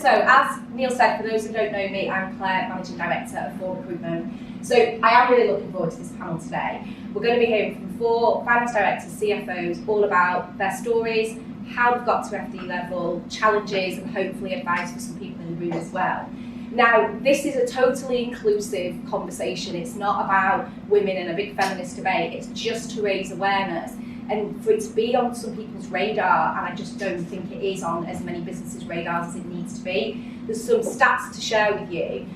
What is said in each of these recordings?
So as Neil said, for those who don't know me, I'm Claire, Managing Director of Four Recruitment. So I am really looking forward to this panel today. We're going to be hearing from 4 finance directors, CFOs, all about their stories, how they've got to FD level, challenges, and hopefully advice for some people in the room as well. Now, this is a totally inclusive conversation. It's not about women and a big feminist debate. It's just to raise awareness and for it to be on some people's radar, and I just don't think it is on as many businesses' radars as it needs to be. There's some stats to share with you.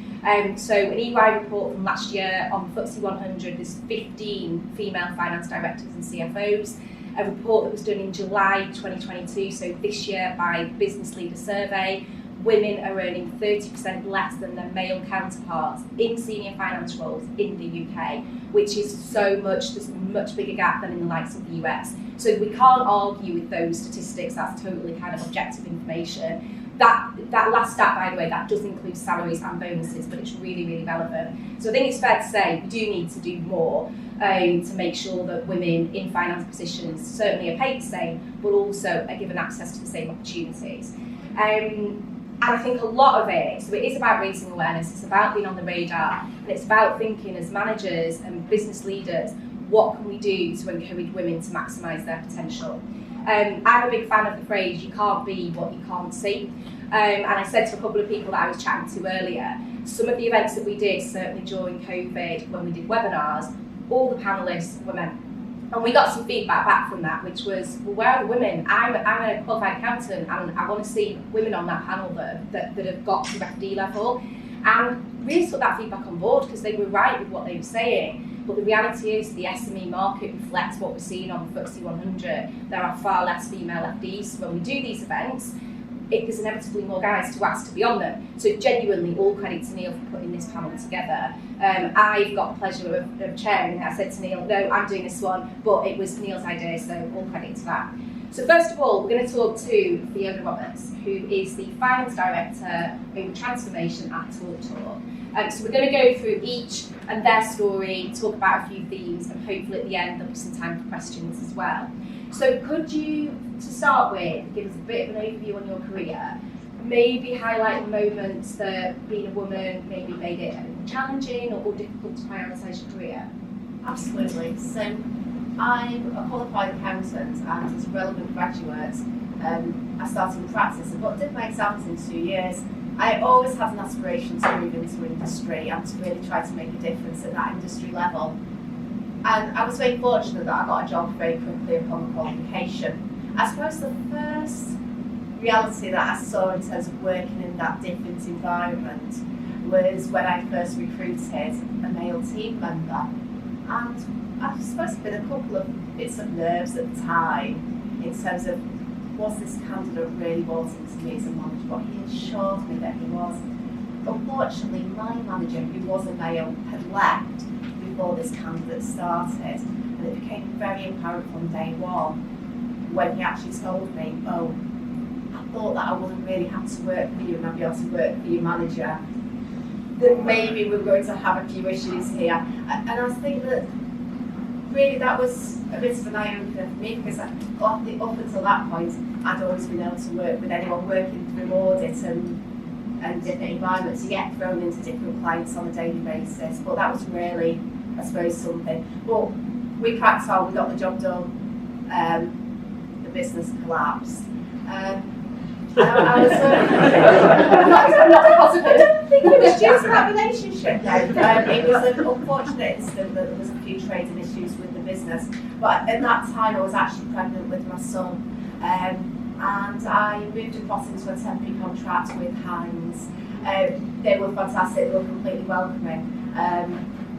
So an EY report from last year on FTSE 100, there's 15 female finance directors and CFOs. A report that was done in July 2022, so this year by Business Leader Survey, women are earning 30% less than their male counterparts in senior finance roles in the UK, which is there's a much bigger gap than in the likes of the US. So we can't argue with those statistics, that's totally kind of objective information. That last stat, by the way, that does include salaries and bonuses, but it's really, really relevant. So I think it's fair to say we do need to do more to make sure that women in finance positions certainly are paid the same, but also are given access to the same opportunities. And I think a lot of it, so it is about raising awareness, it's about being on the radar, and it's about thinking as managers and business leaders, what can we do to encourage women to maximise their potential? I'm a big fan of the phrase, you can't be what you can't see. And I said to a couple of people that I was chatting to earlier, some of the events that we did, certainly during COVID, when we did webinars, all the panellists were men. And we got some feedback back from that, which was, well, where are the women? I'm a qualified accountant, and I want to see women on that panel that have got to FD level. And really took that feedback on board because they were right with what they were saying. But the reality is the SME market reflects what we're seeing on the FTSE 100. There are far less female FDs. When we do these events, there's inevitably more guys to ask to be on them. So genuinely, all credit to Neil for putting this panel together. I've got the pleasure of chairing it. I said to Neil, no, I'm doing this one, but it was Neil's idea, so all credit to that. So first of all, we're going to talk to Fiona Roberts, who is the Finance Director in Transformation at TalkTalk. So we're going to go through each and their story, talk about a few themes, and hopefully at the end there'll be some time for questions as well. So could you, to start with, give us a bit of an overview on your career, maybe highlight the moments that being a woman maybe made it challenging or difficult to prioritise your career? Absolutely. So I'm a qualified accountant, and as a relevant graduate, I started in practice and did my exams in 2 years. I always had an aspiration to move into industry and to really try to make a difference at that industry level. And I was very fortunate that I got a job very quickly upon qualification. I suppose the first reality that I saw in terms of working in that different environment was when I first recruited a male team member. And I suppose there had been a couple of bits of nerves at the time in terms of, was this candidate really wanting to me as a manager? But he assured me that he was. Unfortunately, my manager, who was a male, had left before this candidate started, and it became very apparent from day one when he actually told me, oh, I thought that I wouldn't really have to work for you and I'd be able to work for your manager, that maybe we're going to have a few issues here. And I think that really that was a bit of an eye-opener for me, because up until that point I'd always been able to work with anyone working through audit and different environments. You get thrown into different clients on a daily basis, but that was really, I suppose, something. But we cracked on, we got the job done, the business collapsed. I don't think it was just that relationship though. It was an unfortunate incident that there was a few trading issues with the business. But at that time I was actually pregnant with my son. And I moved across into a temporary contract with Hines. They were fantastic, they were completely welcoming.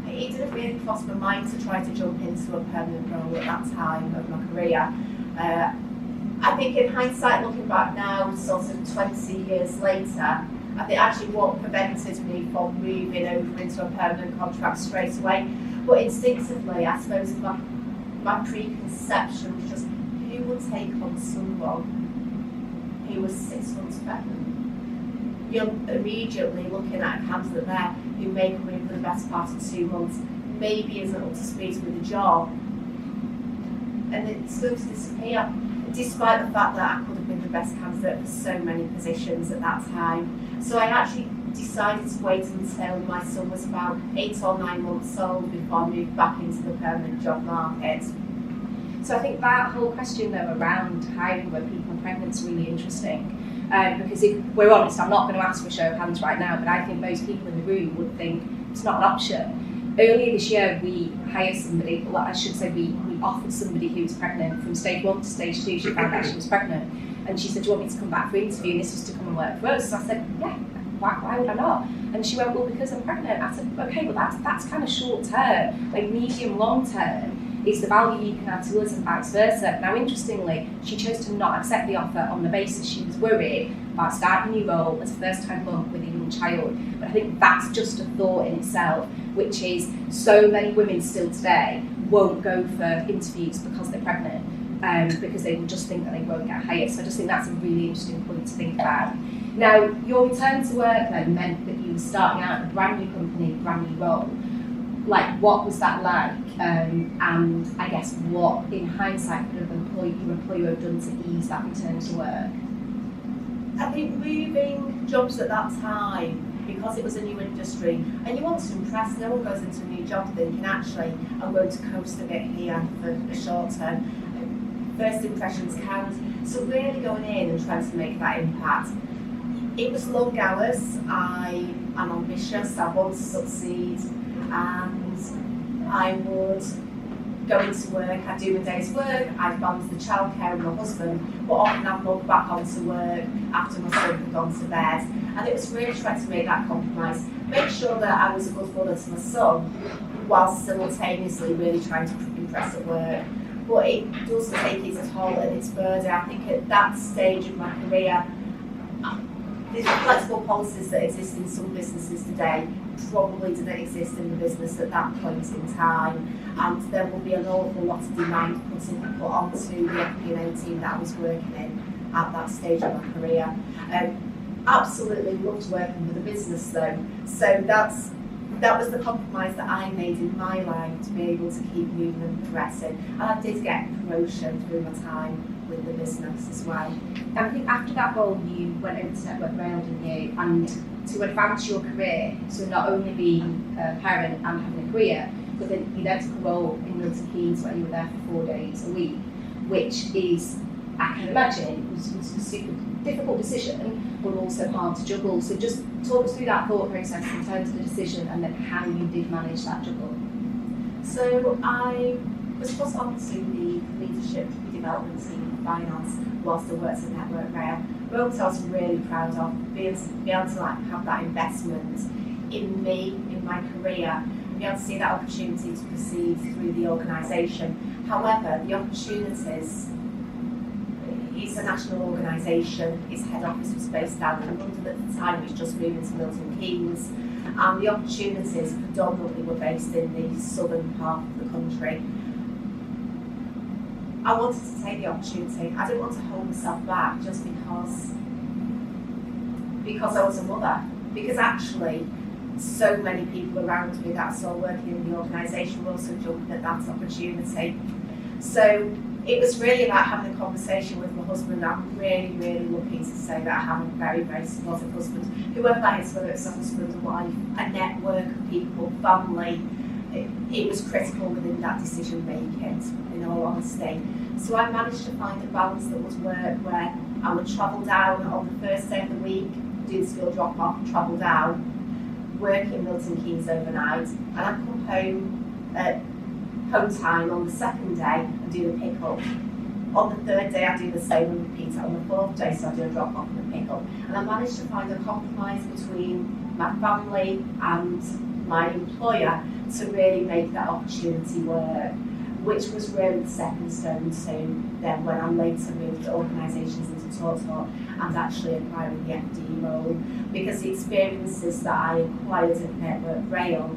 It didn't really cross my mind to try to jump into a permanent role at that time of my career. I think in hindsight, looking back now, sort of 20 years later, I think actually what prevented me from moving over into a permanent contract straight away. But instinctively, I suppose my preconception was just, who would take on someone who was 6 months pregnant? You're immediately looking at a candidate there who may come in for the best part of 2 months, maybe isn't up to speed with the job, and it's going to disappear. despite the fact that I could have been the best candidate for so many positions at that time. So I actually decided to wait until my son was about 8 or 9 months old before I moved back into the permanent job market. So I think that whole question though around hiring when people are pregnant is really interesting. Because if we're honest, I'm not going to ask for a show of hands right now, but I think most people in the room would think it's not an option. Earlier this year, we hired somebody, well, I should say we offered somebody who was pregnant from stage 1 to stage 2. She found out she was pregnant, and she said, "Do you want me to come back for interview?" And this was to come and work for us. So I said, "Yeah, why would I not?" And she went, "Well, because I'm pregnant." I said, "Okay, well that's kind of short term. Like medium long term is the value you can add to us and vice versa." Now, interestingly, she chose to not accept the offer on the basis she was worried about starting a new role as a first-time mum with a young child. But I think that's just a thought in itself, which is so many women still today won't go for interviews because they're pregnant, because they will just think that they won't get hired. So I just think that's a really interesting point to think about. Now, your return to work then meant that you were starting out in a brand new company, brand new role. Like, what was that like? And I guess what, in hindsight, could have your employer have done to ease that return to work? I think moving jobs at that time, because it was a new industry, and you want to impress, no one goes into a new job thinking, actually, I'm going to coast a bit here for the short term. First impressions count. So really going in and trying to make that impact. It was long hours. I am ambitious, I want to succeed, and I would go into work, I'd do a day's work, I'd balance the childcare with my husband, but often I'd log back onto work after my son had gone to bed. And it was really trying to make that compromise, make sure that I was a good mother to my son, whilst simultaneously really trying to impress at work. But it does take its toll and its burden. I think at that stage of my career, the flexible policies that exist in some businesses today probably didn't exist in the business at that point in time, and there will be an awful lot of demand put onto the FP&A team that I was working in at that stage of my career. Absolutely loved working with the business though, so that was the compromise that I made in my life to be able to keep moving and progressing, and I did get promotion through my time with the business as well. And I think after that role, you went over to Network Rail, didn't you? And to advance your career, so not only being a parent and having a career, but then you then took a role in Milton Keynes where you were there for 4 days a week, which is, I can imagine, was a super difficult decision, but also hard to juggle. So just talk us through that thought process in terms of the decision and then how you did manage that juggle. So I was put onto the leadership development team in finance whilst I worked at Network Rail. Role I was really proud of, being able to have that investment in me, in my career, be able to see that opportunity to proceed through the organisation. However, the opportunities, it's a national organisation, its head office was based down in London at the time, it was just moving to Milton Keynes, and the opportunities predominantly were based in the southern part of the country. I wanted to take the opportunity. I didn't want to hold myself back just because I was a mother. Because actually, so many people around me that I saw working in the organisation were also jumping at that opportunity. So it was really about having a conversation with my husband. I'm really, really lucky to say that I have a very, very supportive husband. Whoever that is, whether it's a husband, a wife, a network of people, family, it was critical within that decision making, in all honesty. So I managed to find a balance that would work where I would travel down on the first day of the week, do the school drop off, travel down, work in Milton Keynes overnight, and I'd come home at home time on the second day and do the pick up. On the third day I do the same and repeat it on the fourth day, so I do a drop off and a pick up. And I managed to find a compromise between my family and my employer to really make that opportunity work, which was really the stepping stone to then when I later moved organisations into TalkTalk and actually acquiring the FD role, because the experiences that I acquired at Network Rail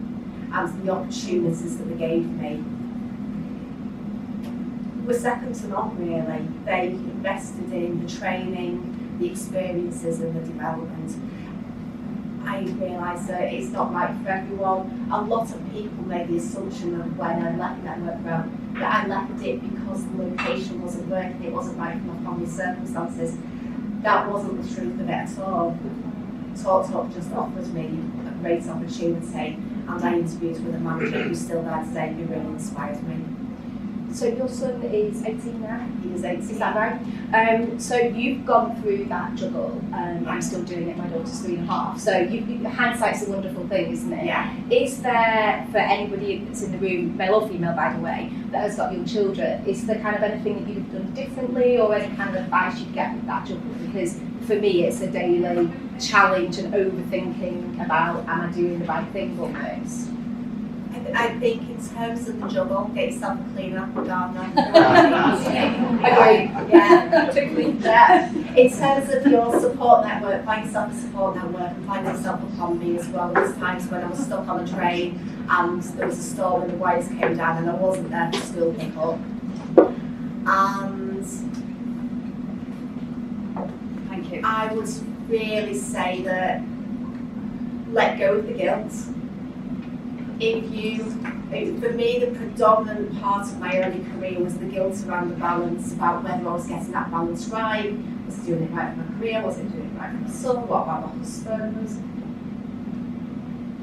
and the opportunities that they gave me were second to none really. They invested in the training, the experiences and the development. I realised that it's not right for everyone. A lot of people made the assumption that when I left Network Rail that I left it because the location wasn't working, it wasn't right for my family circumstances. That wasn't the truth of it at all. TalkTalk just offered me a great opportunity, and I interviewed with a manager who's still there today who really inspired me. So your son is 18 now? He is 18. Is that right? So you've gone through that juggle. I'm still doing it, my daughter's 3.5. So hindsight's a wonderful thing, isn't it? Yeah. Is there, for anybody that's in the room, male or female by the way, that has got young children, is there kind of anything that you've done differently or any kind of advice you'd get with that juggle? Because for me it's a daily challenge and overthinking about, am I doing the right thing almost? I think in terms of the juggle, get yourself a cleaner, a gardener. Agree. Yeah, particularly. Yeah. In terms of your support network, find yourself a support network and find yourself a combi as well. There was times when I was stuck on a train and there was a storm and the wires came down and I wasn't there for school pickup. And Thank you. I would really say that let go of the guilt. For me, the predominant part of my early career was the guilt around the balance, about whether I was getting that balance right, was I doing it right for my career, was I doing it right for my son, what about my husband?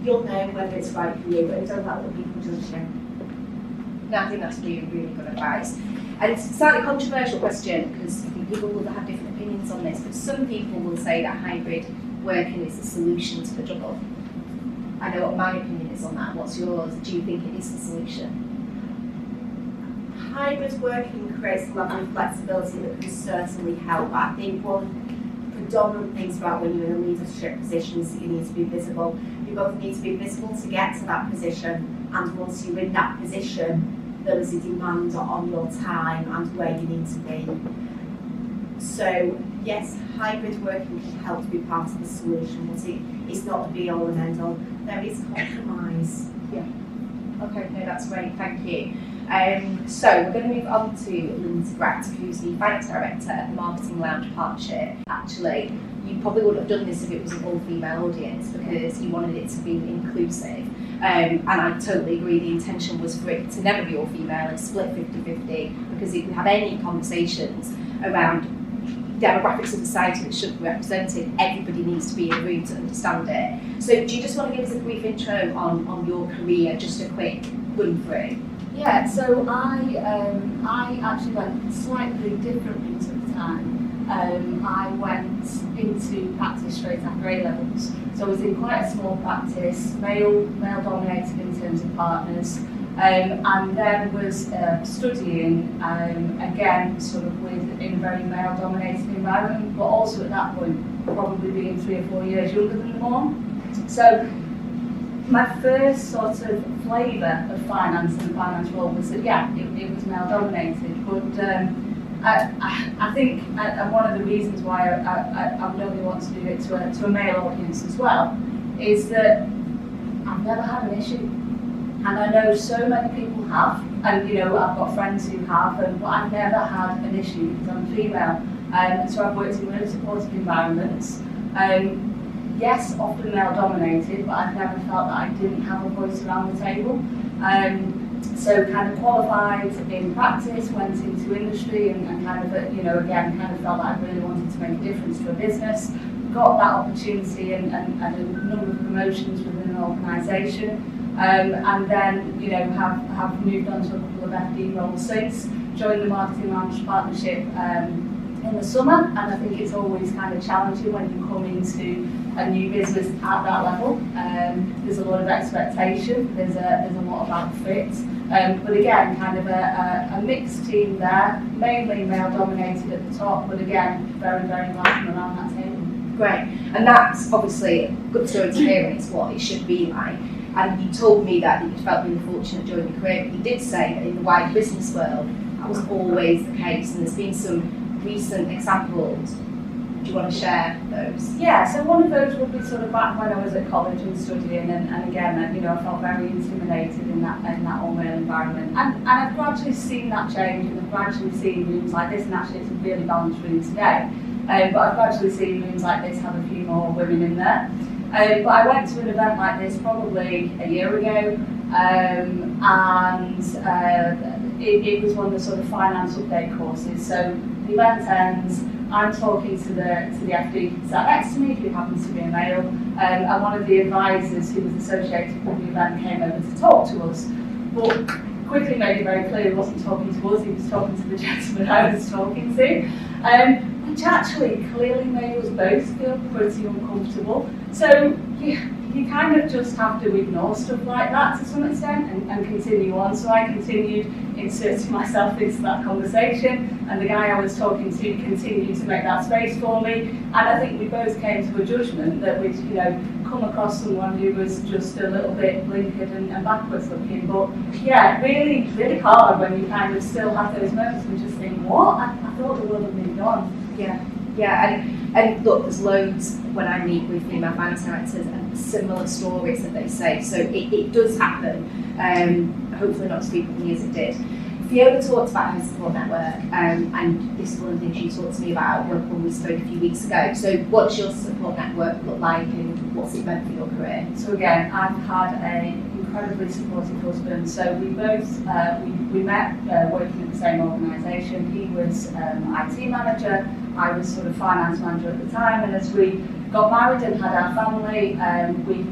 You'll know whether it's right for you, but don't let other people judge you. No, I think that's really, really good advice. And it's a slightly controversial question because I think people will have different opinions on this, but some people will say that hybrid working is the solution to the juggle. I know what my opinion is on that. What's yours? Do you think it is the solution? Hybrid working creates a level of flexibility that can certainly help. I think one predominant things about when you're in a leadership position is that you need to be visible. You both need to be visible to get to that position, and once you're in that position, there is a demand on your time and where you need to be. So yes, hybrid working can help to be part of the solution, but it's not the be all and end all. There is compromise. Yeah. Okay, no, that's great, thank you. So we're going to move on to Lindsay, who's the Finance Director at the Marketing Lounge Partnership. Actually, you probably wouldn't have done this if it was an all-female audience because you wanted it to be inclusive. And I totally agree, the intention was for it to never be all-female, it's split 50-50, because if we have any conversations around demographics of society that should be represented, everybody needs to be in the room to understand it. So do you just want to give us a brief intro on your career, just a quick run through? Yeah, so I actually went slightly differently to the time. I went into practice straight after A-levels. So I was in quite a small practice, male dominated in terms of partners. And then was studying, again, sort of in a very male-dominated environment, but also at that point, probably being 3 or 4 years younger than the norm. So my first sort of flavour of finance and the finance role was that, yeah, it was male-dominated, but I think one of the reasons why I would only want to do it to a male audience as well is that I've never had an issue. And I know so many people have, and I've got friends who have, but I've never had an issue because I'm female. So I've worked in really supportive environments. Yes, often male dominated, but I've never felt that I didn't have a voice around the table. So kind of qualified in practice, went into industry and kind of, again, kind of felt that I really wanted to make a difference to a business. Got that opportunity and a number of promotions within an organisation. And then, have moved on to a couple of FD roles since. Joined the Marketing Lounge Partnership in the summer, and I think it's always kind of challenging when you come into a new business at that level. There's a lot of expectation, there's a lot about fit, but again, kind of a mixed team there, mainly male dominated at the top, but again, very, very welcome around that table. Great, and that's obviously a good story to hear, and it's what it should be like. And you told me that you felt really fortunate during your career, but you did say that in the wider business world, that was always the case, and there's been some recent examples. Do you want to share those? Yeah, so one of those would be sort of back when I was at college and studying, and again, I felt very intimidated in that all-male environment. And I've gradually seen that change, and I've gradually seen rooms like this, and actually it's a really balanced room today. But I've gradually seen rooms like this have a few more women in there. But I went to an event like this probably a year ago, and it was one of the sort of finance update courses. So the event ends, I'm talking to the FD sat next to me, who happens to be a male, and one of the advisors who was associated with the event came over to talk to us. But quickly made it very clear he wasn't talking to us, he was talking to the gentleman I was talking to, which actually clearly made us both feel pretty uncomfortable. So you kind of just have to ignore stuff like that to some extent and continue on. So I continued inserting myself into that conversation, and the guy I was talking to continued to make that space for me. And I think we both came to a judgment that we'd, come across someone who was just a little bit blinkered and backwards looking. But yeah, really, really hard when you kind of still have those moments and just think, what? I thought the world had moved on. Yeah, and look, there's loads when I meet with female finance directors and similar stories that they say. So it does happen. Hopefully not as frequently as it did. Fiona talked about her support network, and this is one of the things she talked to me about when we spoke a few weeks ago. So what's your support network look like, and what's it meant for your career? So again, I've had an incredibly supportive husband. So we both, we met working at the same organisation. He was IT manager, I was sort of finance manager at the time, and as we got married and had our family, we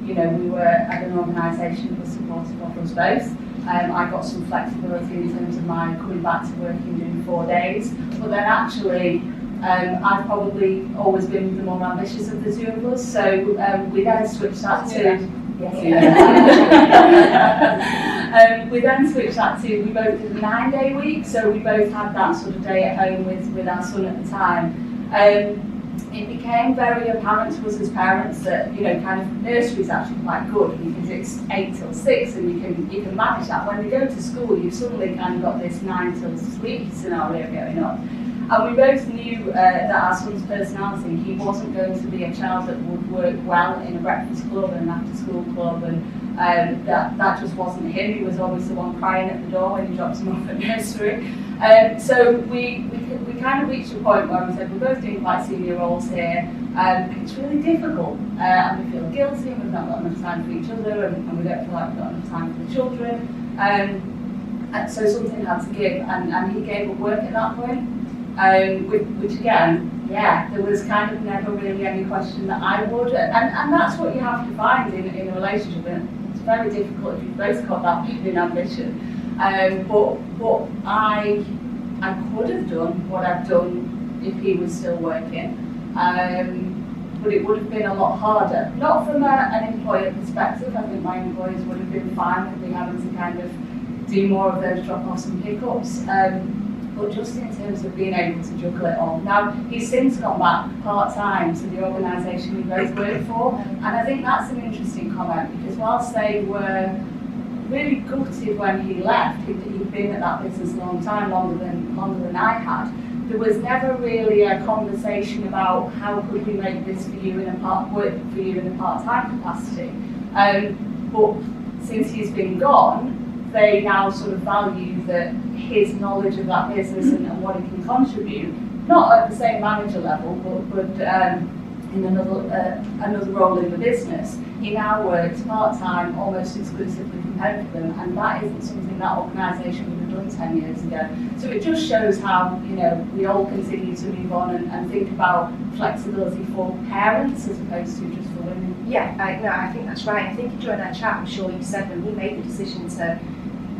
were at an organisation that was supportive of us both. I got some flexibility in terms of my coming back to working doing 4 days, but then actually I've probably always been the more ambitious of the two of us, so we then switched that to we then switched that to, we both did a 9-day week, so we both had that sort of day at home with our son at the time. It became very apparent to us as parents that, kind of nursery is actually quite good because it's 8 till 6 and you can manage that. When they go to school, you've suddenly kind of got this 9 till 3 scenario going on. And we both knew that our son's personality, he wasn't going to be a child that would work well in a breakfast club and an after-school club, and that just wasn't him. He was always the one crying at the door when you dropped him off at nursery. So we kind of reached a point where we said, we're both doing quite senior roles here, it's really difficult, and we feel guilty, and we've not got enough time for each other, and we don't feel like we've got enough time for the children. And so something had to give, and he gave up work at that point. Which again, there was kind of never really any question that I would, and that's what you have to find in a relationship. And it's very difficult if you've both got that big ambition. But I could have done what I've done if he was still working, but it would have been a lot harder. Not from an employer perspective. I think my employers would have been fine with me having to kind of do more of those drop-offs and pick-ups. But just in terms of being able to juggle it all. Now, he's since gone back part-time to the organisation we both work for, and I think that's an interesting comment, because whilst they were really gutted when he left, he'd been at that business a long time, longer than I had, there was never really a conversation about how could we make this for you work for you in a part-time capacity. But since he's been gone, they now sort of value that his knowledge of that business and what he can contribute, not at the same manager level, but in another role in the business. He now works part-time, almost exclusively from home for them, and that isn't something that organisation would have done 10 years ago. So it just shows how, we all continue to move on and think about flexibility for parents as opposed to just for women. Yeah, I think that's right. I think during our chat, I'm sure you said when he made the decision to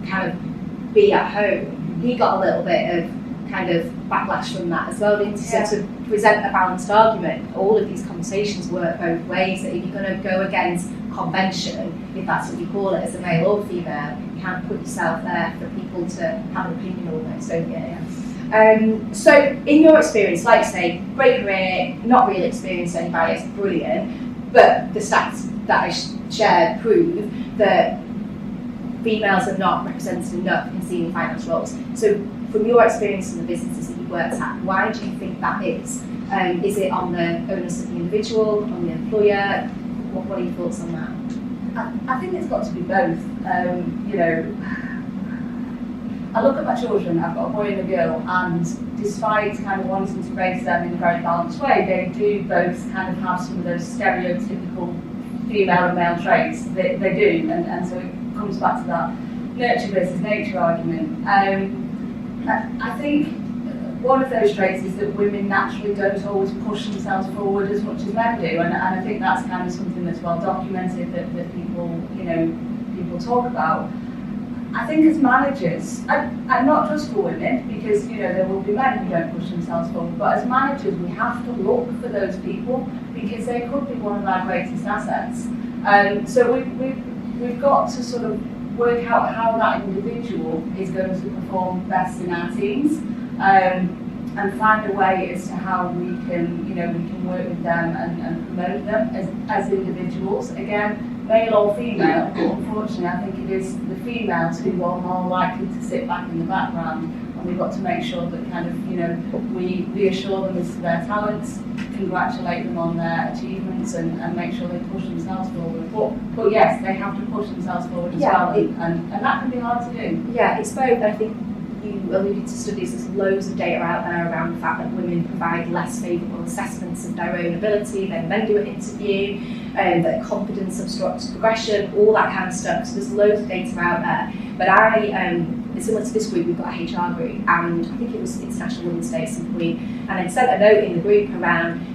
kind of be at home, he got a little bit of kind of backlash from that as well, didn't he? So to present a balanced argument, all of these conversations work both ways. That if you're going to go against convention, if that's what you call it as a male or female, you can't put yourself there for people to have an opinion almost, don't you? So in your experience, like you say, great career, not really experienced any bias, brilliant, but the stats that I shared prove that females are not represented enough in senior finance roles. So from your experience in the businesses that you've worked at, why do you think that is? Is it on the onus of the individual, on the employer? What are your thoughts on that? I think it's got to be both. I look at my children, I've got a boy and a girl, and despite kind of wanting to raise them in a very balanced way, they do both kind of have some of those stereotypical female and male traits. They do, and so it comes back to that. nurture versus nature argument. I think one of those traits is that women naturally don't always push themselves forward as much as men do, and I think that's kind of something that's well documented that people, people talk about. I think as managers, and not just for women, because there will be men who don't push themselves forward, but as managers we have to look for those people because they could be one of our greatest assets. So we've got to sort of work out how that individual is going to perform best in our teams, and find a way as to how we can work with them and promote them as individuals. Again, male or female, but unfortunately I think it is the females who are more likely to sit back in the background, and we've got to make sure that we reassure them as to their talents, congratulate them on their achievements, and make sure they push themselves forward. But yes, they have to push themselves forward as well, and that can be hard to do. Yeah, it's both. I think you alluded to studies, there's loads of data out there around the fact that women provide less favourable assessments of their own ability than men do at interview, that confidence obstructs progression, all that kind of stuff. So there's loads of data out there. But similar to this group, we've got a HR group, and I think it was International Women's Day at some point, and I sent a note in the group around,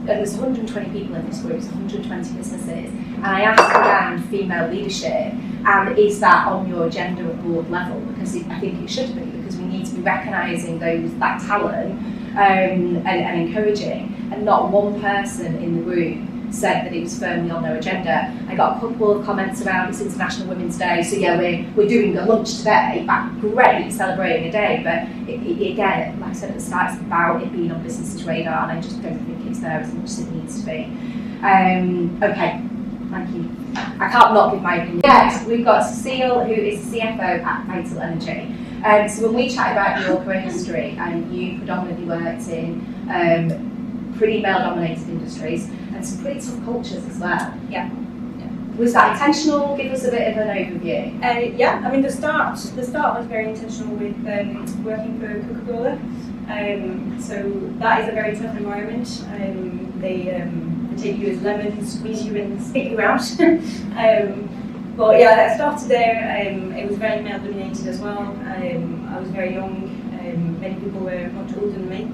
there's 120 people in this group, it's 120 businesses, and I asked around female leadership, and is that on your agenda at board level? Because I think it should be, because we need to be recognising that talent and encouraging, and not one person in the group said that it was firmly on their agenda. I got a couple of comments around it's International Women's Day, so yeah, we're doing a lunch today, great, celebrating a day, but it, again, like I said at the start, it's about it being on business's radar, and I just don't think it's there as much as it needs to be. Okay, thank you. I can't not give my opinion. Next, we've got Cecile, who is the CFO at Energi. So when we chat about your career history, you predominantly worked in pretty male-dominated industries and some pretty tough cultures as well. Yeah. Was that intentional? Give us a bit of an overview. Yeah, I mean the start was very intentional with working for Coca-Cola. So that is a very tough environment. They take you as lemons, squeeze you and spit you out. But yeah, I started there. It was very male dominated as well. I was very young. Many people were much older than me.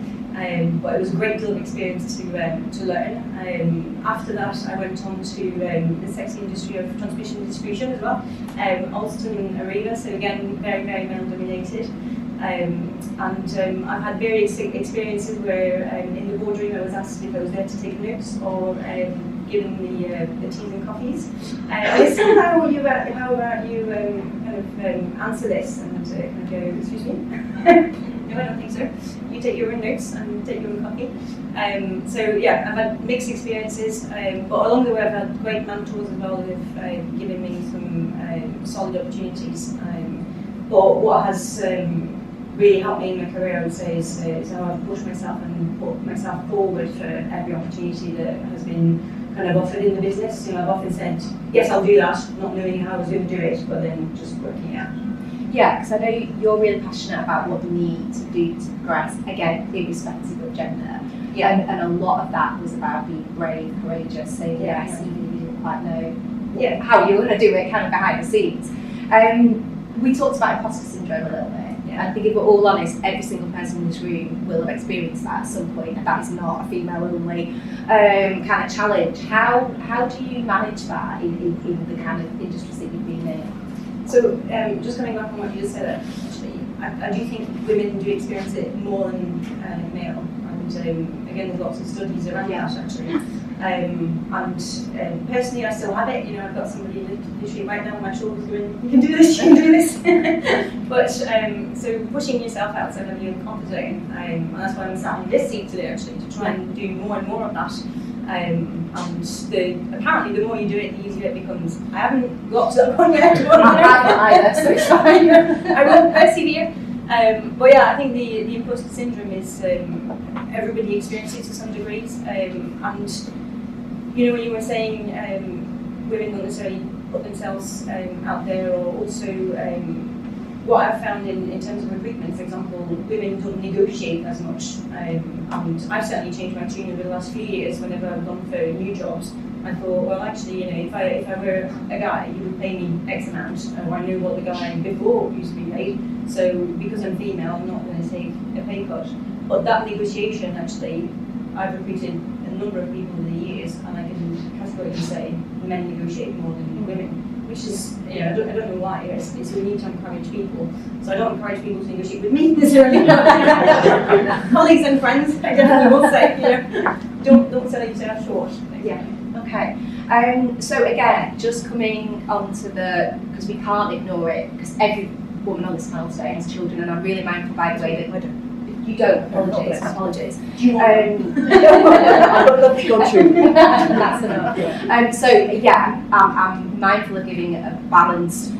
But it was a great deal of experience to learn. After that, I went on to the sexy industry of transmission and distribution as well, Alston and Areva, so again, very, very male-dominated. I've had various experiences where in the boardroom I was asked if I was there to take notes or given the teas and coffees. I said, how about you kind of answer this? And kind of go, excuse me? No, I don't think so. You take your own notes and take your own coffee. So yeah, I've had mixed experiences, but along the way I've had great mentors as well who've given me some solid opportunities. But what has really helped me in my career, I would say, is how I've pushed myself and put myself forward for every opportunity that has been kind of offered in the business. I've often said, yes, I'll do that, not knowing how I was going to do it, but then just working out. Yeah, because I know you're really passionate about what you need to do to progress, again, irrespective of gender. Yeah. And a lot of that was about being brave, courageous, saying yes, even if you didn't quite know how you were going to do it, kind of behind the scenes. We talked about imposter syndrome a little bit. Yeah. I think if we're all honest, every single person in this room will have experienced that at some point, and that is not a female-only kind of challenge. How do you manage that in the kind of industries that you've been in? So just coming back on what you just said, actually, I do think women do experience it more than male, and again, there's lots of studies around that actually. And personally, I still have it. I've got somebody literally right now on my shoulders going, "You can do this, you can do this." But so pushing yourself outside of your comfort zone, and that's why I'm sat in this seat today actually, to try and do more and more of that. And apparently the more you do it, the easier it becomes. I haven't got to that point yet. I haven't either, so it's fine. I will persevere. But yeah, I think the imposter syndrome is everybody experiences it to some degrees. And when you were saying women don't necessarily put themselves out there, or also what I've found in terms of recruitment, for example, women don't negotiate as much. And I've certainly changed my tune over the last few years. Whenever I've gone for new jobs, I thought, well, actually, if I were a guy, he would pay me X amount, or I knew what the guy before used to be paid. So because I'm female, I'm not going to take a pay cut. But that negotiation, actually, I've recruited a number of people over the years, and I can categorically say men negotiate more than women, which is, I don't know why. It's we need to encourage people. So I don't encourage people to negotiate with me necessarily. Colleagues and friends, I definitely will say, don't sell yourself short. Yeah. Okay. So again, just coming on to because we can't ignore it, because every woman on this panel today has children, and I'm really mindful, by the way, that you don't. Apologies. I would love to go through. That's enough. So yeah, I'm mindful of giving a balanced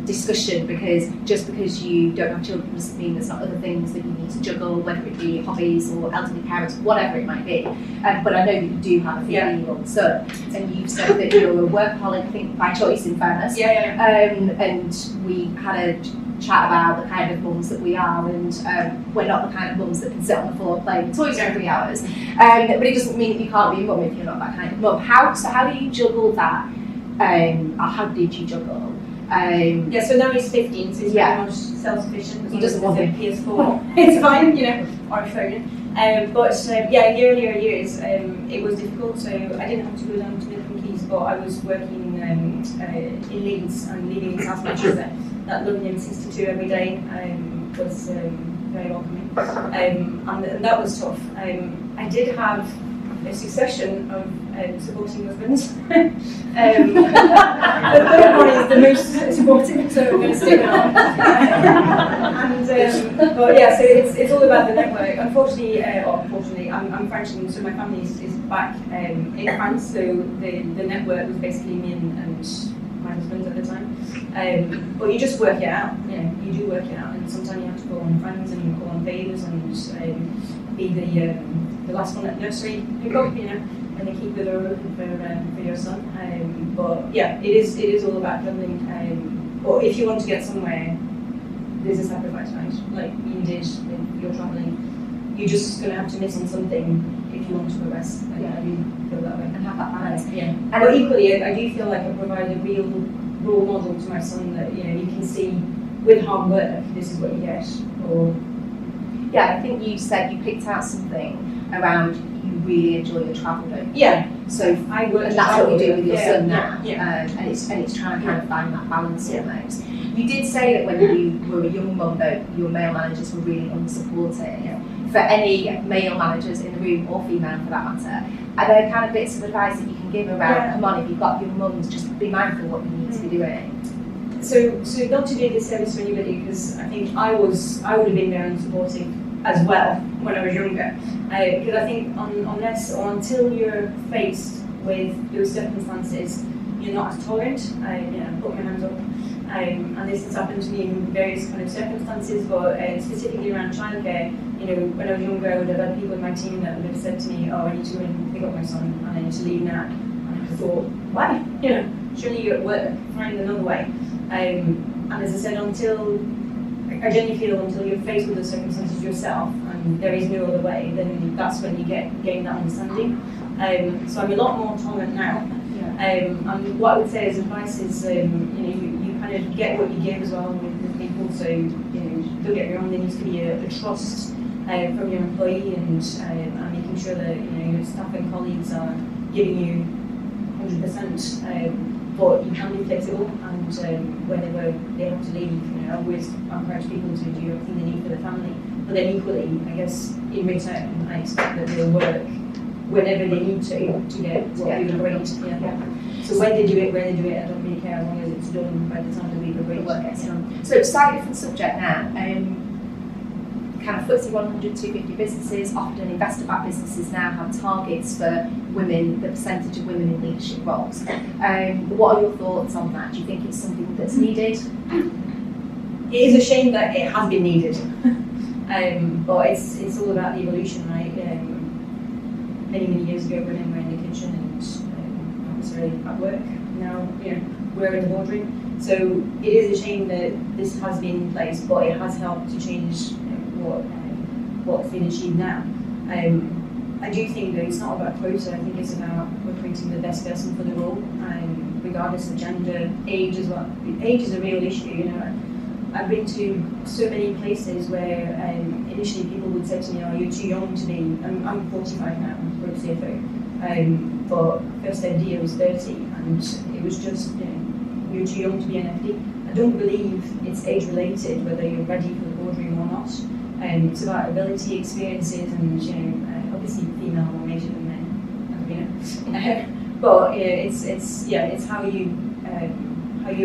discussion, because just because you don't have children doesn't mean there's not other things that you need to juggle, whether it be hobbies or elderly parents, whatever it might be. But I know that you do have a 15-year-old son, and you've said that you're a workaholic, I think by choice, in fairness. And we had a chat about the kind of mums that we are, and we're not the kind of mums that can sit on the floor playing with toys for 3 hours. But it doesn't mean that you can't be a mum if you're not that kind of mum. How do you juggle that? Or how did you juggle? So now he's 15, so he's very much self-sufficient. He doesn't want a PS4. It's fine, or a phone. But in the earlier years, it was difficult. So I didn't have to go down to Milton Keys, but I was working in Leeds and leaving South Manchester. That lovely M62 every day was very welcoming, and that was tough. I did have a succession of supporting husbands. The third one is the most supportive, so we're going to stick on. But yeah, so it's all about the network. Unfortunately, I'm French, and so my family is back in France. So the network was basically me and my husband at the time. But you just work it out. You do work it out, and sometimes you have to call on friends and call on favours and be the last one at nursery pick up, and they keep the door open for your son. But yeah, it is all about building. But if you want to get somewhere, there's a sacrifice, right? Like you did when you're travelling. You're just going to have to miss on something if you want to progress. I do feel that way, and have that balance. But equally, I do feel like I provide a real role model to my son that you can see with hard work, this is what you get. Or I think you said you picked out something around you really enjoy your travel, don't you? Yeah. So I work, and that's what you do with your son now. And it's trying to kind of find that balance almost. You did say that when you were a young mum, that your male managers were really unsupportive. For any male managers in the room, or female for that matter, are there kind of bits of advice that you can give around, come on, if you've got young mums, just be mindful of what you need to be doing? So not to do this service for anybody, because I think I would have been very unsupportive as well when I was younger. Because I think unless or until you're faced with those circumstances, you're not as tolerant. Put my hands up. And this has happened to me in various kind of circumstances, but specifically around childcare. When I was younger, I would have had people in my team that would have said to me, "Oh, I need to go and pick up my son, and I need to leave now." And I thought, why? Surely you're at work. Find another way. And as I said, until you're faced with the circumstances yourself, and there is no other way, then that's when you gain that understanding. So I'm a lot more tolerant now. And what I would say as advice is, you kind of get what you give as well with people. So don't get me wrong, there needs to be a trust from your employee, and making sure that your staff and colleagues are giving you 100%. But you can be flexible, and whenever they have to leave, I always encourage people to do everything they need for the family. But then equally, I guess in return, I expect that they'll work whenever they need to get what we agreed. So when they do it, where they do it, I don't really care, as long as it's done by the time that we've agreed. Work gets done. So slightly different subject now. Kind of FTSE 100, 250 businesses, often investor-backed businesses now have targets for women, the percentage of women in leadership roles. What are your thoughts on that? Do you think it's something that's needed? It is a shame that it has been needed, but it's all about the evolution, right? Many years ago, women were in the kitchen and not necessarily at work. Now, we're in the boardroom. So it is a shame that this has been in place, but it has helped to change what's been achieved now. I do think that it's not about quota. I think it's about recruiting the best person for the role, and regardless of gender, age as well. Age is a real issue. You know, I've been to so many places where initially people would say to me, "Oh, you're too young to be." I'm 45 now for a CFO, but first MD I was 30, and it was just, you know, you're too young to be an FD. I don't believe it's age related whether you're ready for the boardroom or not. It's about ability, experiences, and, you know, obviously female are more major than men, you know. But it's how you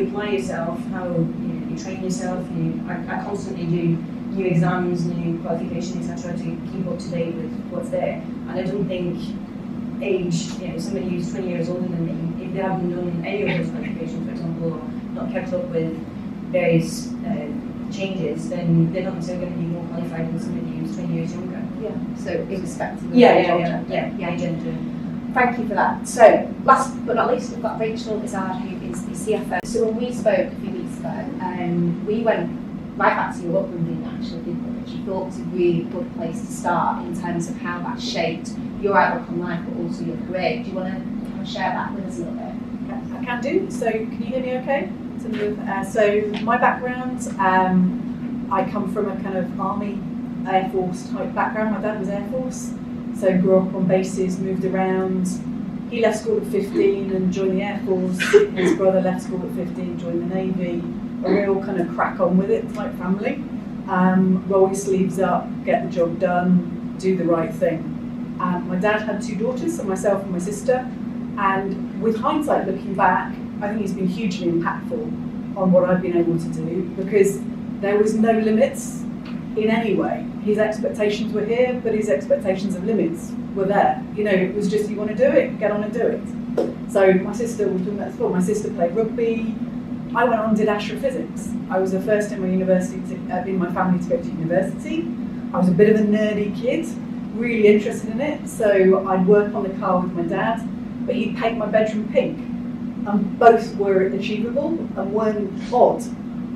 apply yourself, how you train yourself. I constantly do new exams, new qualifications, etc. to keep up to date with what's there. And I don't think age, you know, somebody who's 20 years older than me, if they haven't done any of those qualifications, for example, or not kept up with various changes, then they're not necessarily going to be more qualified than somebody who's 20 years younger. Yeah. So irrespective of Yeah. gender. Thank you for that. So last but not least, we've got Rachel Izzard, who is the CFO. So when we spoke a few weeks ago, we went right back to your upbringing actually, didn't we? Which I thought was a really good place to start in terms of how that shaped your outlook on life, but also your career. Do you want to share that with us a little bit? I can do. So can you hear me okay? So my background, I come from a kind of Army, Air Force type background. My dad was Air Force, so grew up on bases, moved around. He left school at 15 and joined the Air Force. His brother left school at 15, joined the Navy. A real kind of crack on with it type family. Roll your sleeves up, get the job done, do the right thing. My dad had 2 daughters, so myself and my sister. And with hindsight, looking back, I think he's been hugely impactful on what I've been able to do, because there was no limits in any way. His expectations were here, but his expectations of limits were there. You know, it was just, you want to do it, get on and do it. So my sister, we're talking about sport, my sister played rugby. I went on and did astrophysics. I was the first in my university in my family to go to university. I was a bit of a nerdy kid, really interested in it. So I'd work on the car with my dad, but he'd paint my bedroom pink. And both were achievable and weren't odd.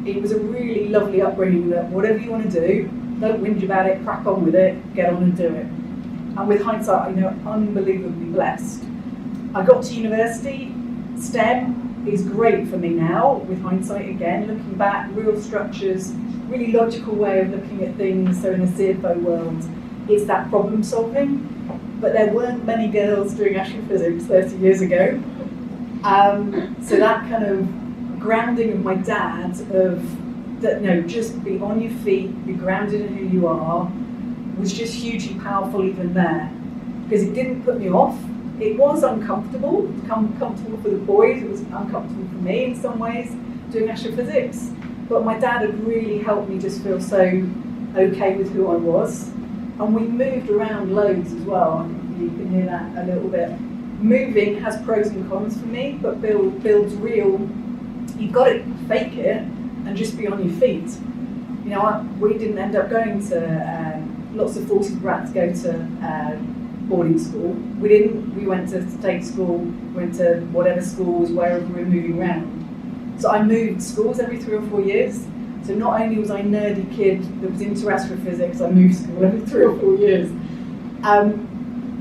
It was a really lovely upbringing that whatever you want to do, don't whinge about it, crack on with it, get on and do it. And with hindsight, I know unbelievably blessed. I got to university. STEM is great for me now, with hindsight again, looking back, real structures, really logical way of looking at things. So in a CFO world, it's that problem solving. But there weren't many girls doing astrophysics 30 years ago. So that kind of grounding of my dad of that, no, just be on your feet, be grounded in who you are, was just hugely powerful even there. Because it didn't put me off. It was uncomfortable for the boys, it was uncomfortable for me in some ways, doing astrophysics. But my dad had really helped me just feel so okay with who I was. And we moved around loads as well. You can hear that a little bit. Moving has pros and cons for me, but builds real. You've got to fake it and just be on your feet. You know, we didn't end up going to lots of forces brats go to boarding school. We didn't. We went to state school, went to whatever schools, wherever we were moving around. So I moved schools every 3 or 4 years. So not only was I a nerdy kid that was into astrophysics, I moved school every 3 or 4 years.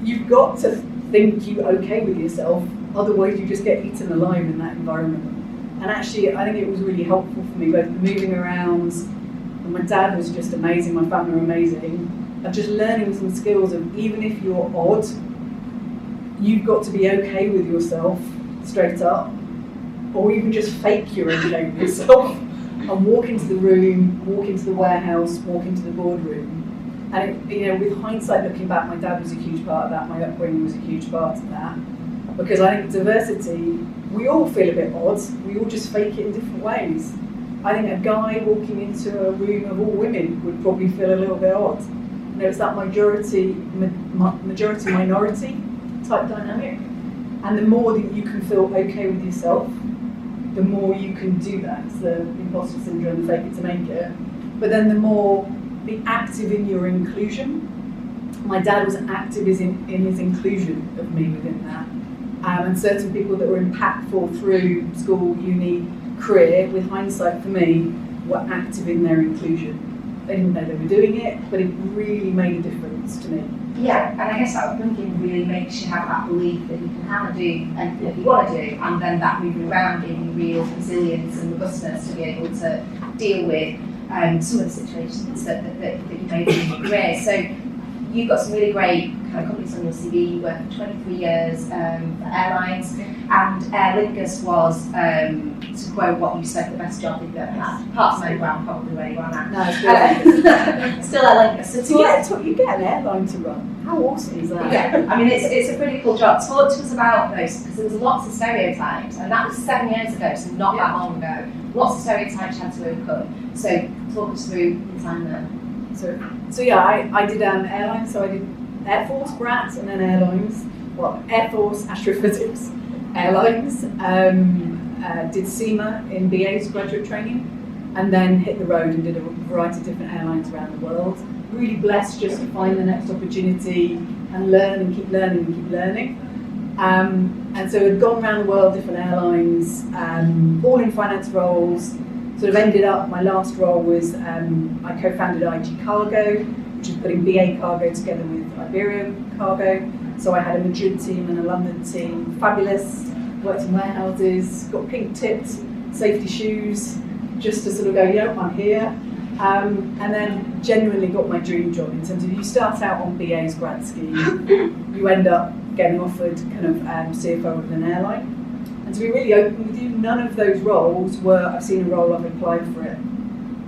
You've got to think you're okay with yourself, otherwise you just get eaten alive in that environment. And actually, I think it was really helpful for me, both moving around, and my dad was just amazing, my family were amazing, of just learning some skills of even if you're odd, you've got to be okay with yourself, straight up, or even just fake you're okay with yourself, and walk into the room, walk into the warehouse, walk into the boardroom. And you know, with hindsight looking back, my dad was a huge part of that, my upbringing was a huge part of that. Because I think diversity, we all feel a bit odd, we all just fake it in different ways. I think a guy walking into a room of all women would probably feel a little bit odd. You know, it's that majority minority type dynamic. And the more that you can feel okay with yourself, the more you can do that. It's the imposter syndrome, fake it to make it. But then the more be active in your inclusion. My dad was active in his inclusion of me within that. And certain people that were impactful through school, uni, career, with hindsight for me, were active in their inclusion. They didn't know they were doing it, but it really made a difference to me. Yeah, and I guess that upbringing really makes you have that belief that you can kind of do anything that you want to do, and then that moving around giving you real resilience and robustness to be able to deal with some of the situations that you made in your career. So you've got some really great kind of companies on your CV. You worked for 23 years for airlines, and Aer Lingus was, to quote what you said, the best job you've ever had. Apart from overground, probably where you are now. No, it's Still Aer Lingus. So you get an airline to run. How awesome is that? Yeah, I mean, it's a pretty cool job. Talk to us about those, because there was lots of stereotypes, and that was 7 years ago, so not that long ago. Lots of stereotypes you had to overcome. So talk us through your time there. So yeah, I did airlines, so I did Air Force, Grat, and then airlines. Well, Air Force, astrophysics, airlines. Did SEMA in BA's graduate training, and then hit the road and did a variety of different airlines around the world. Really blessed just to find the next opportunity and learn and keep learning and keep learning. And so I'd gone around the world, different airlines, all in finance roles. Sort of ended up, my last role was, I co-founded IG Cargo, which is putting BA Cargo together with Iberia Cargo. So I had a Madrid team and a London team, fabulous, worked in warehouses, got pink tipped, safety shoes, just to sort of go, I'm here. And then genuinely got my dream job in terms of you start out on BA's grad scheme, you end up getting offered kind of CFO of an airline. And to be really open with you, none of those roles were, I've seen a role, I've applied for it.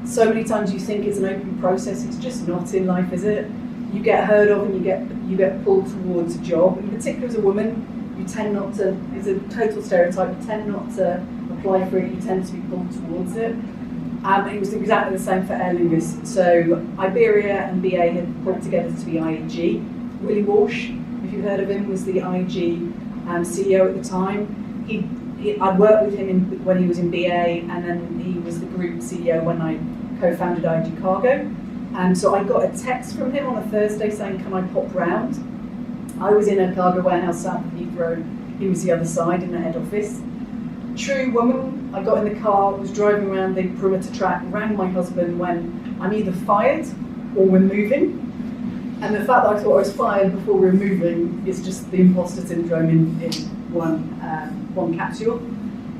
So many times you think it's an open process, it's just not in life, is it? You get heard of and you get pulled towards a job. In particular as a woman, you tend not to, it's a total stereotype, you tend not to apply for it, you tend to be pulled towards it. It was exactly the same for Aer Lingus. So Iberia and BA had pulled together to be IAG. Willie Walsh, if you've heard of him, was the IG CEO at the time. I'd worked with him when he was in BA, and then he was the group CEO when I co-founded IG Cargo. And so I got a text from him on a Thursday saying, can I pop round? I was in a cargo warehouse south of Heathrow. He was the other side in the head office. True woman, I got in the car, was driving around the perimeter track, rang my husband when I'm either fired or we're moving. And the fact that I thought I was fired before we were moving is just the imposter syndrome in one capsule.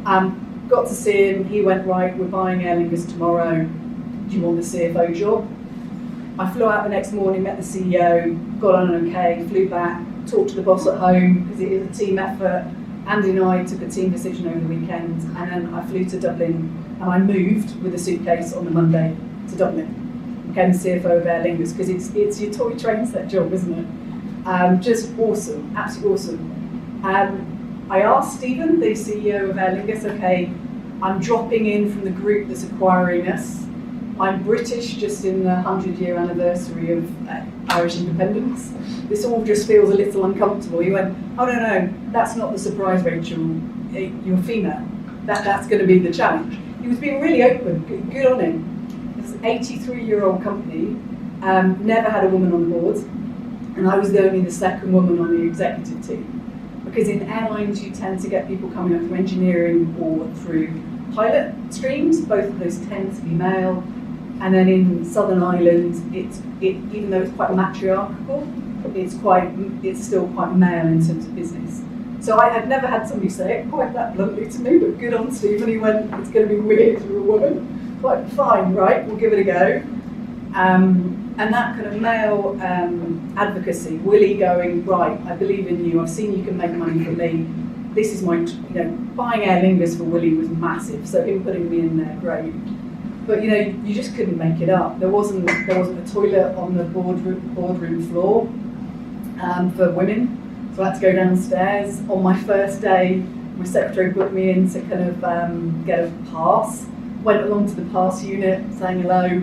Got to see him, he went, right, we're buying Aer Lingus tomorrow, do you want the CFO job? I flew out the next morning, met the CEO, got on an okay, flew back, talked to the boss at home, because it is a team effort. Andy and I took a team decision over the weekend, and then I flew to Dublin, and I moved with a suitcase on the Monday to Dublin. Became the CFO of Aer Lingus, because it's your toy train set job, isn't it? Just awesome, absolutely awesome. I asked Stephen, the CEO of Aer Lingus, okay, I'm dropping in from the group that's acquiring us. I'm British, just in the 100-year anniversary of Irish independence. This all just feels a little uncomfortable. He went, oh no, that's not the surprise, Rachel. You're female. That's going to be the challenge. He was being really open. Good on him. It's an 83-year-old company, never had a woman on board, and I was the second woman on the executive team. Because in airlines, you tend to get people coming up through engineering or through pilot streams. Both of those tend to be male. And then in Southern Ireland, even though it's quite matriarchal, it's still quite male in terms of business. So I've never had somebody say it quite that bluntly to me, but good on Stephen. He went, it's going to be weird for a woman. Like, fine, right, we'll give it a go. And that kind of male advocacy, Willie going, right, I believe in you, I've seen you can make money for me. This is my, buying Aer Lingus for Willie was massive, so him putting me in there, great. But you just couldn't make it up. There wasn't a toilet on the boardroom floor for women, so I had to go downstairs. On my first day, my secretary booked me in to kind of get a pass. Went along to the pass unit, saying hello.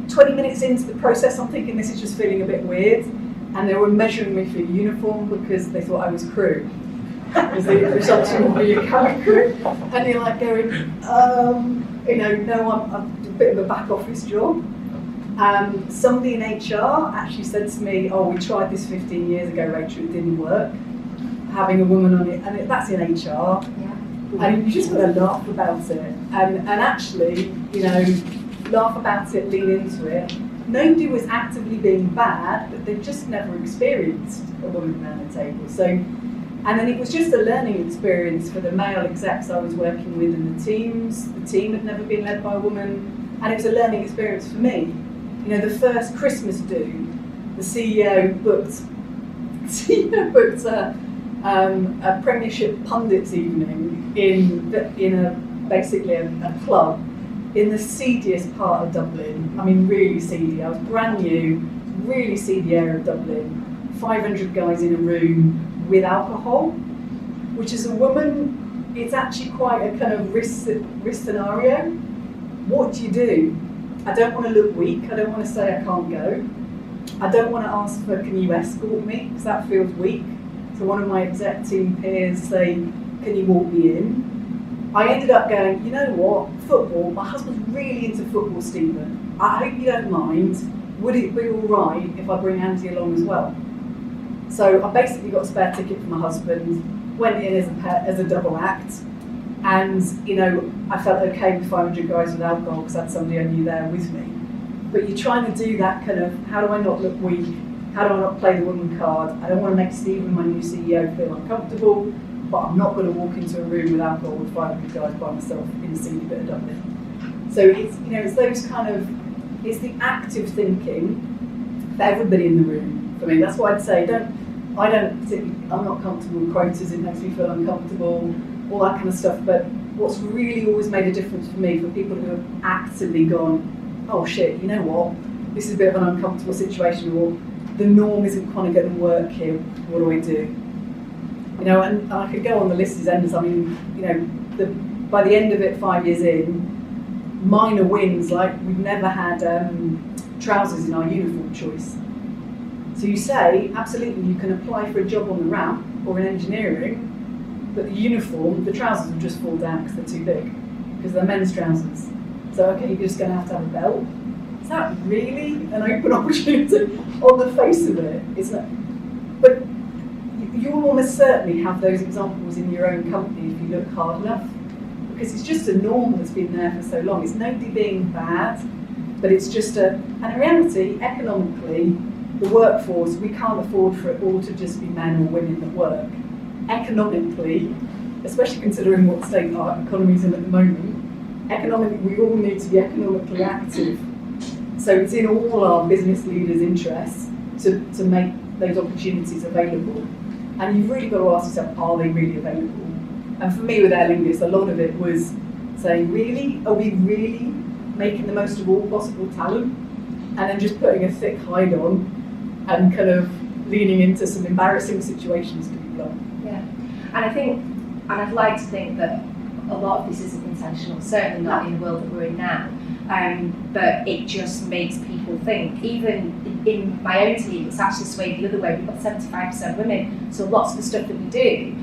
20 minutes into the process, I'm thinking this is just feeling a bit weird, and they were measuring me for uniform because they thought I was crew. Because the reception would be a cabin crew, and you're like going, no, I'm a bit of a back office job. Somebody in HR actually said to me, oh, we tried this 15 years ago, Rachel, it didn't work. Having a woman on it, and that's in HR. Yeah. And you just got to laugh about it. And actually, laugh about it, lean into it. nobody was actively being bad, but they'd just never experienced a woman around the table. So, and then it was just a learning experience for the male execs I was working with in the teams. The team had never been led by a woman, and it was a learning experience for me. You know, the first Christmas do, the CEO booked a Premiership pundits evening in basically a club in the seediest part of Dublin. I mean, really seedy. I was brand new, really seedy area of Dublin. 500 guys in a room with alcohol, which as a woman, it's actually quite a kind of risk scenario. What do? I don't want to look weak. I don't want to say I can't go. I don't want to ask for, can you escort me? Because that feels weak. So one of my exec team peers say, can you walk me in? I ended up going, you know what, football, my husband's really into football, Stephen. I hope you don't mind. Would it be all right if I bring Andy along as well? So I basically got a spare ticket for my husband, went in as a double act, and you know, I felt okay with 500 guys with alcohol because I had somebody I knew there with me. But you're trying to do that kind of, how do I not look weak? How do I not play the woman card? I don't want to make Stephen, my new CEO, feel uncomfortable, but I'm not going to walk into a room with alcohol with 500 guys by myself in a seedy bit of Dublin. So it's, you know, it's those kind of, it's the active thinking for everybody in the room. For me, that's why I'd say, I'm not comfortable with quotas. It makes me feel uncomfortable, all that kind of stuff. But what's really always made a difference for me, for people who have actively gone, oh shit, you know what, this is a bit of an uncomfortable situation, or the norm isn't kind of going to work here, what do I do? You know, and I could go on the list as endless. I mean, you know, by the end of it, 5 years in, minor wins, like we've never had trousers in our uniform choice. So you say, absolutely, you can apply for a job on the ramp or in engineering, but the uniform, the trousers will just fall down because they're too big, because they're men's trousers. So okay, you're just going to have a belt. Is that really an open opportunity on the face of it? It's not. But you'll almost certainly have those examples in your own company if you look hard enough, because it's just a norm that's been there for so long. It's nobody being bad, but it's just and in reality, economically, the workforce, we can't afford for it all to just be men or women that work. Economically, especially considering what state our economy's in at the moment, economically, we all need to be economically active. So it's in all our business leaders' interests to make those opportunities available. And you've really got to ask yourself, are they really available? And for me with Aer Lingus, a lot of it was saying, really? Are we really making the most of all possible talent? And then just putting a thick hide on and kind of leaning into some embarrassing situations to be blunt. Yeah, and I'd like to think that a lot of this isn't intentional, certainly not in the world that we're in now, but it just makes people think. Even in my own team, it's actually swayed the other way. We've got 75% women, so lots of the stuff that we do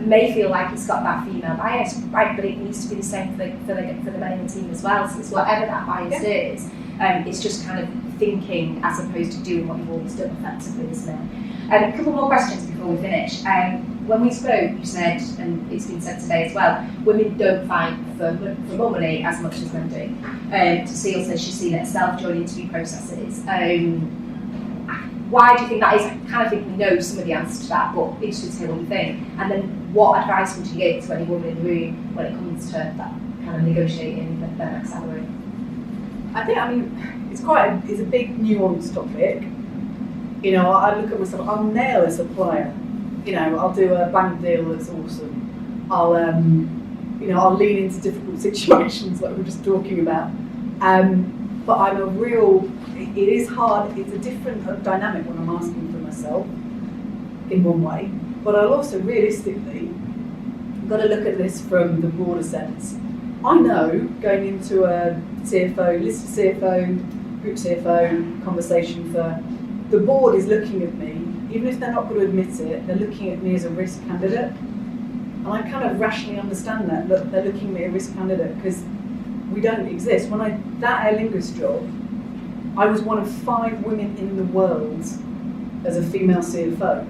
may feel like it's got that female bias, right? But it needs to be the same for the men in the team as well. So it's whatever that bias is, it's just kind of thinking as opposed to doing what you've always done effectively, isn't it? A couple more questions before we finish. When we spoke, you said, and it's been said today as well, women don't fight for more money as much as men do. Cecile says she's seen it herself during interview processes. Why do you think that is? I kind of think we know some of the answers to that, but interested to hear what you think. And then what advice would you give to any woman in the room when it comes to that kind of negotiating their next salary? I mean, it's a big nuanced topic. You know, I look at myself, I'll nail a supplier. You know, I'll do a bank deal that's awesome. I'll lean into difficult situations like we were just talking about. But it is hard, it's a different dynamic when I'm asking for myself in one way. But I'll also realistically, got to look at this from the broader sense. I know going into a CFO, listed CFO, group CFO conversation the board is looking at me, even if they're not going to admit it, they're looking at me as a risk candidate. And I kind of rationally understand that they're looking at me as a risk candidate because we don't exist. That Aer Lingus job, I was one of 5 women in the world as a female CFO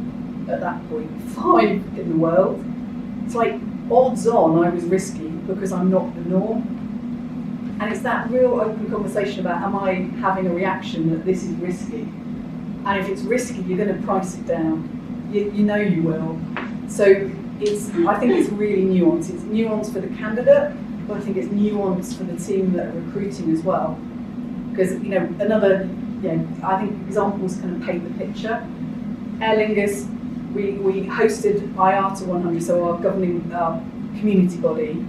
at that point. 5 in the world. It's like odds on I was risky because I'm not the norm. And it's that real open conversation about, am I having a reaction that this is risky? And if it's risky, you're going to price it down. You know you will. So I think it's really nuanced. It's nuanced for the candidate, but I think it's nuanced for the team that are recruiting as well. Because, I think examples kind of paint the picture. Aer Lingus, we hosted IATA 100, so our governing community body,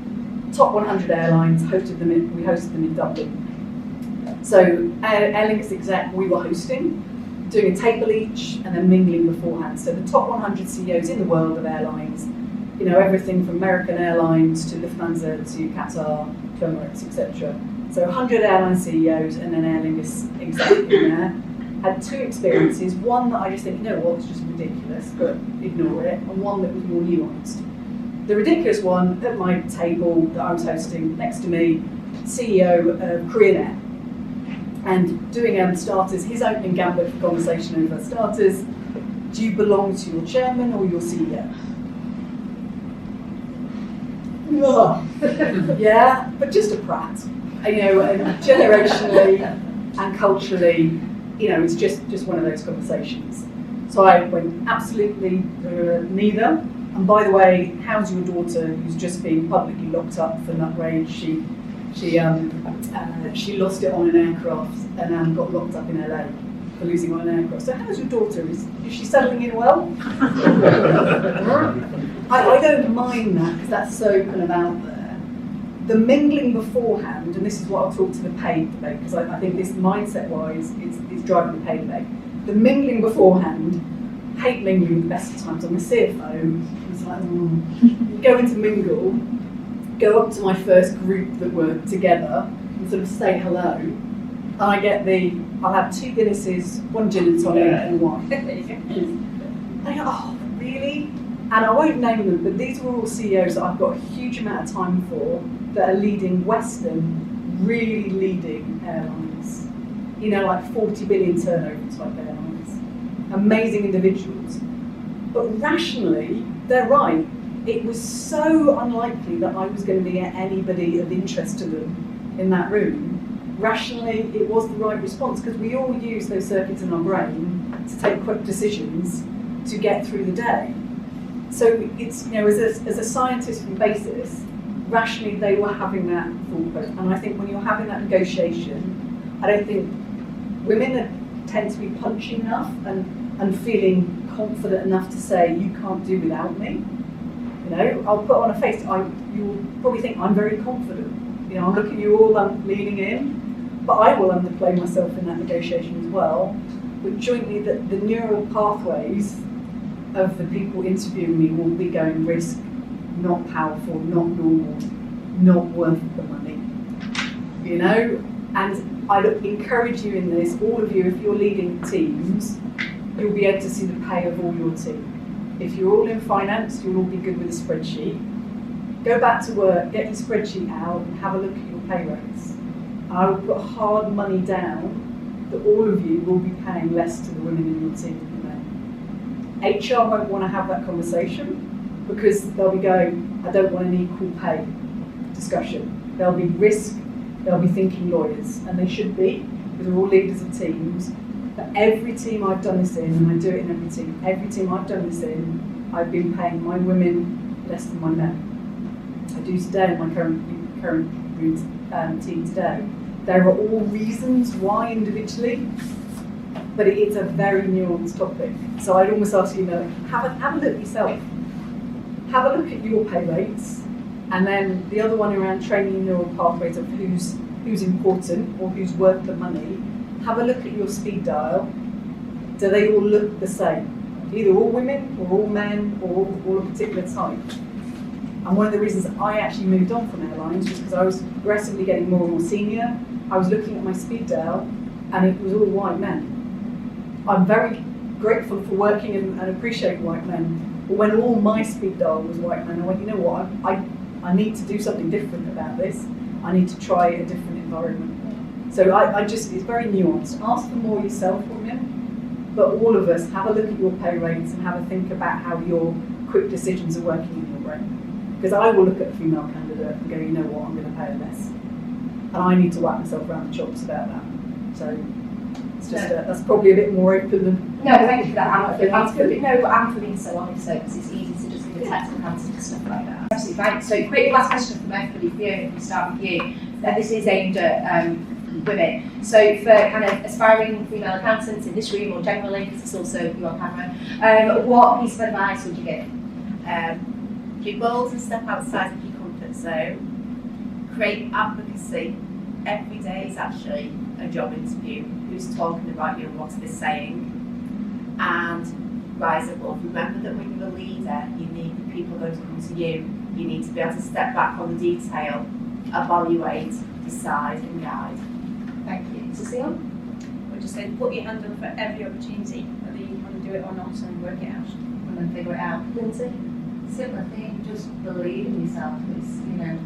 top 100 airlines, we hosted them in Dublin. So Aer Lingus exec, we were hosting, doing a table each and then mingling beforehand. So the top 100 CEOs in the world of airlines, everything from American Airlines to Lufthansa to Qatar to Emirates, etc. So 100 airline CEOs and then Aer Lingus exec in there. Had two experiences, one that I just think, it's just ridiculous, but ignore it, and one that was more nuanced. The ridiculous one, at my table that I was hosting, next to me, CEO of Korean Air, and doing starters, his opening gambit for conversation over starters, do you belong to your chairman or your CEO? Yeah, but just a prat. And generationally and culturally, it's just one of those conversations. So I went absolutely neither. And by the way, how's your daughter who's just been publicly locked up for nut rage? She lost it on an aircraft and got locked up in LA for losing on an aircraft. So how's your daughter? Is she settling in well? I don't mind that because that's so kind of out there. The mingling beforehand, and this is what I'll talk to the pay debate, because I think this mindset-wise is driving the pay debate. The mingling beforehand, hate mingling at the best of times. I'm a CFO, it's like, go into mingle, go up to my first group that were together and sort of say hello, and I'll have 2 Guinnesses, 1 gin and tonic and wine. And I go, oh, really? And I won't name them, but these were all CEOs that I've got a huge amount of time for that are leading Western, really leading airlines. Like 40 billion turnover type airlines. Amazing individuals. But rationally, they're right. It was so unlikely that I was going to be anybody of interest to them in that room. Rationally, it was the right response because we all use those circuits in our brain to take quick decisions to get through the day. So it's, as a scientist from basis, rationally they were having that thought process. And I think when you're having that negotiation, I don't think women tend to be punchy enough and feeling confident enough to say, you can't do without me. I'll put on a face, you'll probably think I'm very confident. I'm looking at you all, I'm leaning in, but I will underplay myself in that negotiation as well. But jointly, the neural pathways of the people interviewing me will be going risk, not powerful, not normal, not worth the money. And I encourage you in this, all of you, if you're leading teams, you'll be able to see the pay of all your team. If you're all in finance, you'll all be good with a spreadsheet. Go back to work, get your spreadsheet out and have a look at your pay rates. And I will put hard money down that all of you will be paying less to the women in your team than men. HR won't want to have that conversation because they'll be going, I don't want an equal pay discussion. There'll be risk, they'll be thinking lawyers, and they should be, because we're all leaders of teams. But every team I've done this in, and I do it in every team I've done this in, I've been paying my women less than my men. I do today in my current team today. There are all reasons why individually, but it's a very nuanced topic. So I'd almost ask you, have a look yourself. Have a look at your pay rates, and then the other one around training neural pathways of who's important or who's worth the money. Have a look at your speed dial. Do they all look the same? Either all women or all men or all a particular type. And one of the reasons I actually moved on from airlines was because I was progressively getting more and more senior. I was looking at my speed dial and it was all white men. I'm very grateful for working and appreciate white men. But when all my speed dial was white men, I went, you know what, I need to do something different about this. I need to try a different environment. So it's very nuanced. Ask for more yourself, women, but all of us have a look at your pay rates and have a think about how your quick decisions are working in your brain. Because I will look at a female candidate and go, you know what, I'm going to pay her less. and I need to whack myself around the chops about that. So it's just that's probably a bit more open than. No, thank you for that. I'm for being so honest, because it's easy to just give a technical answer to stuff like that. Absolutely fine. So, quick last question from everybody. Fiona, if we start with you. This is aimed at women. So, for kind of aspiring female accountants in this room or generally, because it's also you on camera, what piece of advice would you give? Be bold and step outside of your comfort zone. Create advocacy. Every day is actually a job interview. Who's talking about you and what are they saying? And rise above. Remember that when you're a leader, you need the people going to come to you. You need to be able to step back on the detail, evaluate, decide and guide. Thank you. Cecile? Or just say, put your hand up for every opportunity, whether you want to do it or not, and work it out. And then figure it out. Lindsay? Similar thing, just believe in yourself. It's,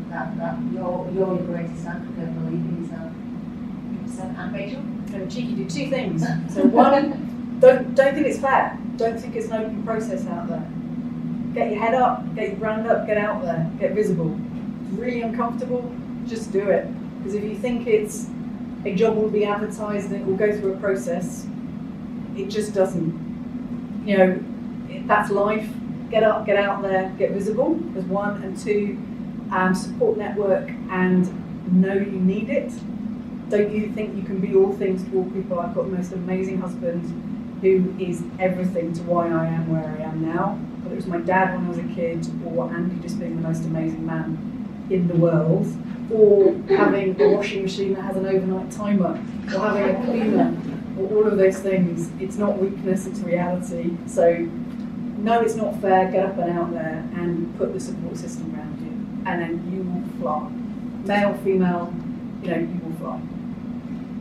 that you're your greatest advocate, believe in yourself. And Rachel? Cheeky, do two things. So one, don't think it's fair. Don't think it's an open process out there. Get your head up, get your brand up, get out there, get visible. It's really uncomfortable, just do it. Because if you think it's a job will be advertised and it will go through a process, it just doesn't. That's life. Get up, get out there, get visible as one, and two, support network and know you need it. Don't you think you can be all things to all people? I've got the most amazing husband who is everything to why I am where I am now. Whether it was my dad when I was a kid, or Andy just being the most amazing man in the world, or having a washing machine that has an overnight timer, or having a cleaner, or all of those things. It's not weakness, it's reality. So no, it's not fair, get up and out there and put the support system around you, and then you will fly. Male, female, you will fly.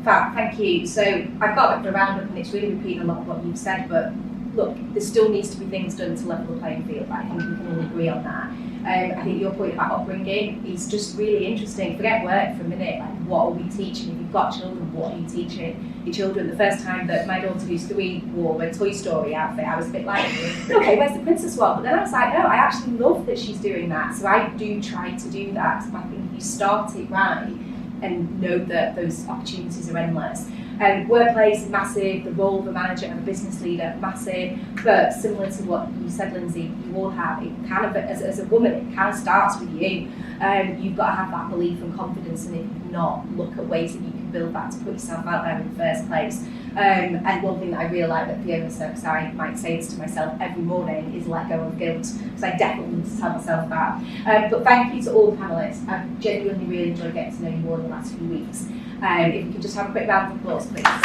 Fab, thank you. So I've got a bit of a roundup and it's really repeating a lot of what you've said, but look, there still needs to be things done to level the playing field. I think we can all agree on that. I think your point about upbringing is just really interesting. Forget work for a minute, like what are we teaching? If you've got children, what are you teaching your children? The first time that my daughter who's 3 wore a Toy Story outfit, I was a bit like, okay, where's the princess one? But then I was like, no, I actually love that she's doing that. So I do try to do that. So I think if you start it right and know that those opportunities are endless. Workplace, massive, the role of a manager and a business leader, massive, but similar to what you said, Lindsay, you all have, it kind of, as a woman, it kind of starts with you. You've got to have that belief and confidence, and if you've not, look at ways that you can build that to put yourself out there in the first place. And one thing that I really like that Fiona said, because I might say this to myself every morning, is let go of guilt, because I definitely need to tell myself that. But thank you to all the panellists. I've genuinely really enjoyed getting to know you more in the last few weeks. If we could just have a quick round of applause, please. I'm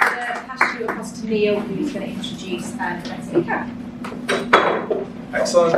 going to pass you across to Neil, who's going to introduce the next speaker. Excellent.